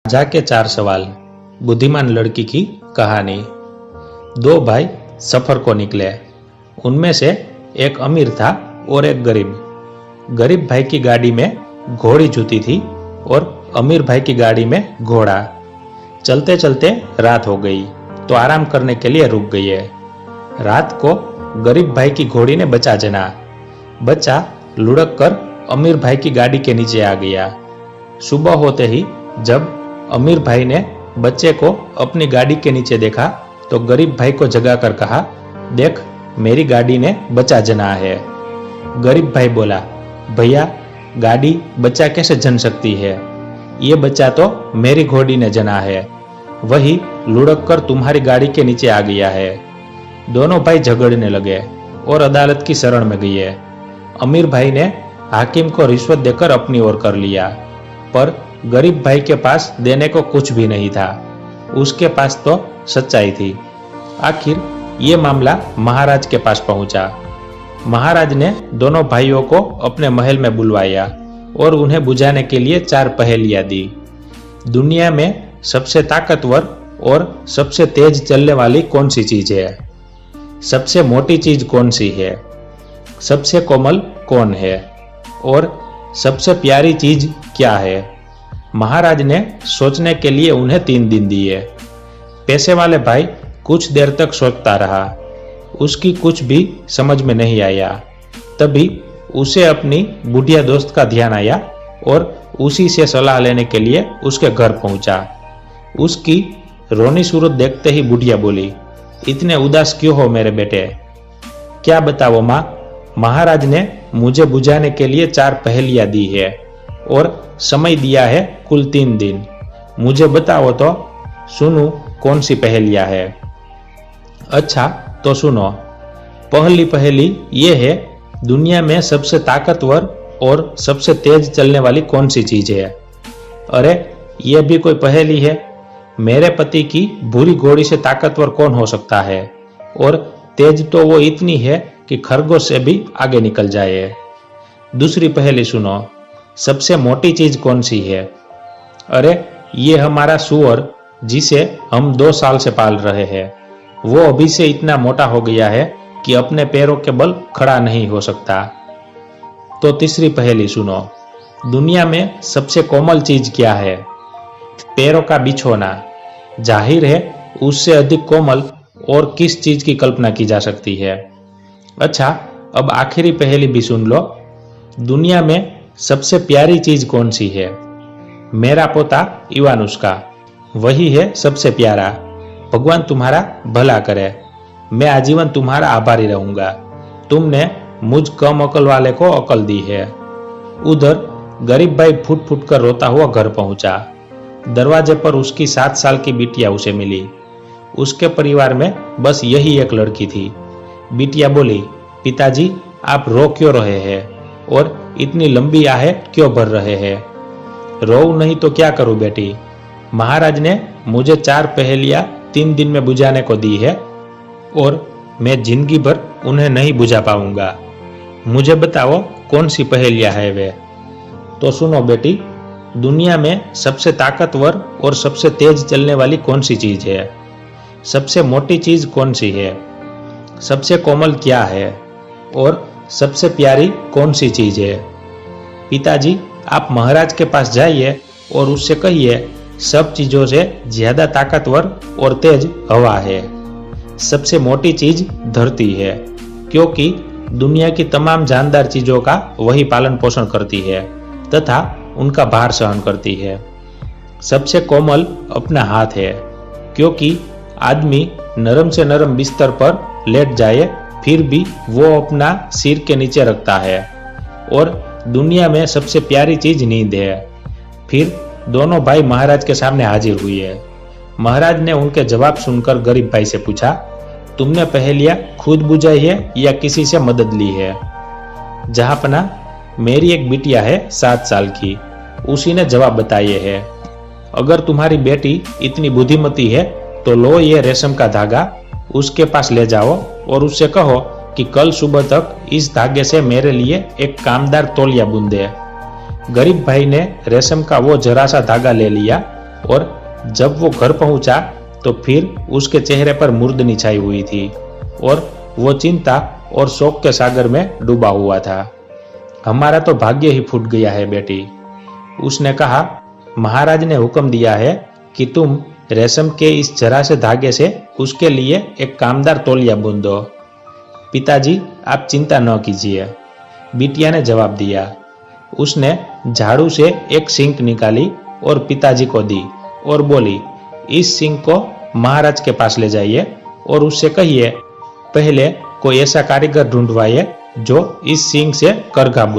राजा के 4 सवाल। बुद्धिमान लड़की की कहानी। 2 भाई सफर को निकले। उनमें से एक अमीर था और एक गरीब। गरीब भाई की गाड़ी में घोड़ी जुती थी और अमीर भाई की गाड़ी में घोड़ा। चलते चलते रात हो गई तो आराम करने के लिए रुक गई है। रात को गरीब भाई की घोड़ी ने बच्चा जना। बच्चा लुढ़क कर अमीर भाई की गाड़ी के नीचे आ गया। सुबह होते ही जब अमीर भाई ने बच्चे को अपनी गाड़ी के नीचे देखा तो गरीब भाई को जगाकर कहा, देख मेरी गाड़ी ने बच्चा जना है। गरीब भाई बोला, भैया गाड़ी बच्चा कैसे जन सकती है? ये बच्चा तो मेरी घोड़ी ने जना है, वही लुढ़क कर तुम्हारी गाड़ी के नीचे आ गया है। दोनों भाई झगड़ने लगे और अदालत की शरण में गए। अमीर भाई ने हाकिम को रिश्वत देकर अपनी ओर कर लिया, पर गरीब भाई के पास देने को कुछ भी नहीं था। उसके पास तो सच्चाई थी। आखिर ये मामला महाराज के पास पहुंचा। महाराज ने दोनों भाइयों को अपने महल में बुलवाया और उन्हें बुझाने के लिए 4 पहेलियां दी। दुनिया में सबसे ताकतवर और सबसे तेज चलने वाली कौन सी चीज है? सबसे मोटी चीज कौन सी है? सबसे कोमल कौन है? और सबसे प्यारी चीज क्या है? महाराज ने सोचने के लिए उन्हें 3 दिन दिए। पैसे वाले भाई कुछ देर तक सोचता रहा। उसकी कुछ भी समझ में नहीं आया। तभी उसे अपनी बुढ़िया दोस्त का ध्यान आया और उसी से सलाह लेने के लिए उसके घर पहुंचा। उसकी रोनी सूरत देखते ही बुढ़िया बोली, इतने उदास क्यों हो मेरे बेटे? क्या बताओ माँ, महाराज ने मुझे बुझाने के लिए 4 पहेलियां दी है और समय दिया है कुल 3 दिन। मुझे बताओ तो सुनूं कौन सी पहेलियां है। अच्छा तो सुनो। पहली पहेली ये है, दुनिया में सबसे ताकतवर और सबसे तेज चलने वाली कौन सी चीज है? अरे ये भी कोई पहेली है? मेरे पति की भूरी घोड़ी से ताकतवर कौन हो सकता है? और तेज तो वो इतनी है कि खरगोश से भी आगे निकल जाए। दूसरी पहेली सुनो। सबसे मोटी चीज कौन सी है? अरे ये हमारा सूअर जिसे हम 2 साल से पाल रहे हैं। वो अभी से इतना मोटा हो गया है कि अपने पैरों के बल खड़ा नहीं हो सकता। तो तीसरी पहेली सुनो। दुनिया में सबसे कोमल चीज क्या है? पैरों का बिछोना। जाहिर है उससे अधिक कोमल और किस चीज की कल्पना की जा सकती है? अच्छा अब आखिरी पहेली भी सुन लो। दुनिया में सबसे प्यारी चीज कौन सी है? मेरा पोता इवानुस का, वही है सबसे प्यारा। भगवान तुम्हारा भला करे। मैं आजीवन तुम्हारा आभारी रहूंगा। तुमने मुझ कम अकल वाले को अकल दी है। उधर गरीब भाई फुट फुट कर रोता हुआ घर पहुंचा। दरवाजे पर उसकी 7 साल की बिटिया उसे मिली। उसके परिवार में बस यही एक लड़की थी। बिटिया बोली, पिताजी आप रो क्यों रहे हैं और इतनी लंबी आहें क्यों भर रहे हैं? रो नहीं तो क्या करूं बेटी? महाराज ने मुझे 4 पहेलियां 3 दिन में बुझाने को दी है और मैं जिंदगी भर उन्हें नहीं बुझा पाऊंगा। मुझे बताओ कौन सी पहेलियां है वे? तो सुनो बेटी, दुनिया में सबसे ताकतवर और सबसे तेज चलने वाली कौन सी चीज है? सबसे मोटी चीज कौन सी है? सबसे कोमल क्या है? और सबसे प्यारी कौन सी चीज है? पिताजी आप महाराज के पास जाइए और उससे कहिए, सब चीजों से ज्यादा ताकतवर और तेज हवा है। सबसे मोटी चीज धरती है, क्योंकि दुनिया की तमाम जानदार चीजों का वही पालन पोषण करती है तथा उनका भार सहन करती है। सबसे कोमल अपना हाथ है, क्योंकि आदमी नरम से नरम बिस्तर पर लेट जाए फिर भी वो अपना सिर के नीचे रखता है। और दुनिया में सबसे प्यारी चीज नींद है। फिर दोनों भाई महाराज के सामने हाजिर हुए। महाराज ने उनके जवाब सुनकर गरीब भाई से पूछा, तुमने पहेलियां खुद बुझाई है या किसी से मदद ली है? जहांपना मेरी एक बिटिया है 7 साल की, उसी ने जवाब बताए है। अगर तुम्हारी बेटी इतनी बुद्धिमती है तो लो ये रेशम का धागा, उसके पास ले जाओ और उससे कहो कि कल सुबह तक इस धागे से मेरे लिए एक कामदार तौलिया बुन दे। गरीब भाई ने रेशम का वो जरा सा धागा ले लिया और जब वो घर पहुंचा तो फिर उसके चेहरे पर मुर्दनी छाई हुई थी और वो चिंता और शोक के सागर में डूबा हुआ था। हमारा तो भाग्य ही फूट गया है बेटी, उसने कहा। महाराज ने हुक्म दिया है कि तुम रेशम के इस जरा से धागे से उसके लिए एक कामदार तौलिया बुन दो। पिताजी, आप चिंता न कीजिए, बिटिया ने जवाब दिया। उसने झाड़ू से एक सिंक निकाली और पिताजी को दी और बोली, इस सिंक को महाराज के पास ले जाइए और उससे कहिए पहले कोई ऐसा कारीगर ढूंढवाइए जो इस सिंक से करघा